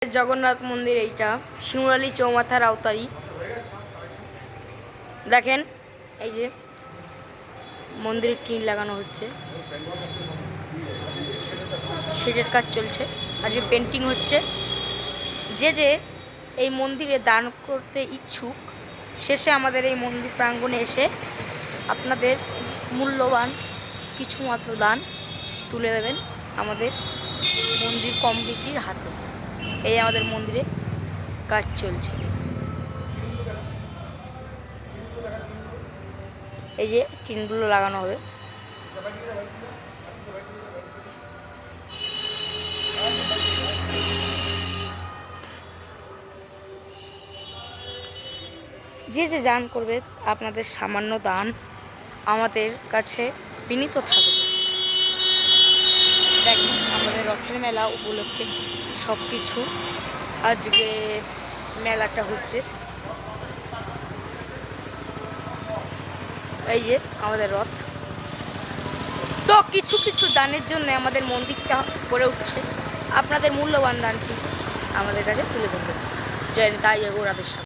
জগন্নাথ মন্দির এইটা শিমুরালী চৌমাথার আওতারি। দেখেন এই যে মন্দিরে টিন লাগানো হচ্ছে, শেডের কাজ চলছে, আজকে পেন্টিং হচ্ছে। যে এই মন্দিরে দান করতে ইচ্ছুক শেষে আমাদের এই মন্দির প্রাঙ্গণে এসে আপনাদের মূল্যবান কিছু মাত্র দান তুলে দেবেন আমাদের মন্দির কমিটির হাতে। এই আমাদের মন্দিরে কাজ চলছে, এই যে টিনগুলো লাগানো হবে। যে দান করবে আপনাদের সামান্য দান আমাদের কাছে বিনীত থাকবে। দেখেন আমাদের রথের মেলা উপলক্ষে সব কিছু আজকে মেলাটা হচ্ছে। এই যে আমাদের রথ, তো কিছু কিছু দানের জন্য আমাদের মন্দিরটা গড়ে উঠছে। আপনাদের মূল্যবান দানটি আমাদের কাছে তুলে ধরবেন। জয় নিতাই, জয় গৌর, রাধে শ্যাম।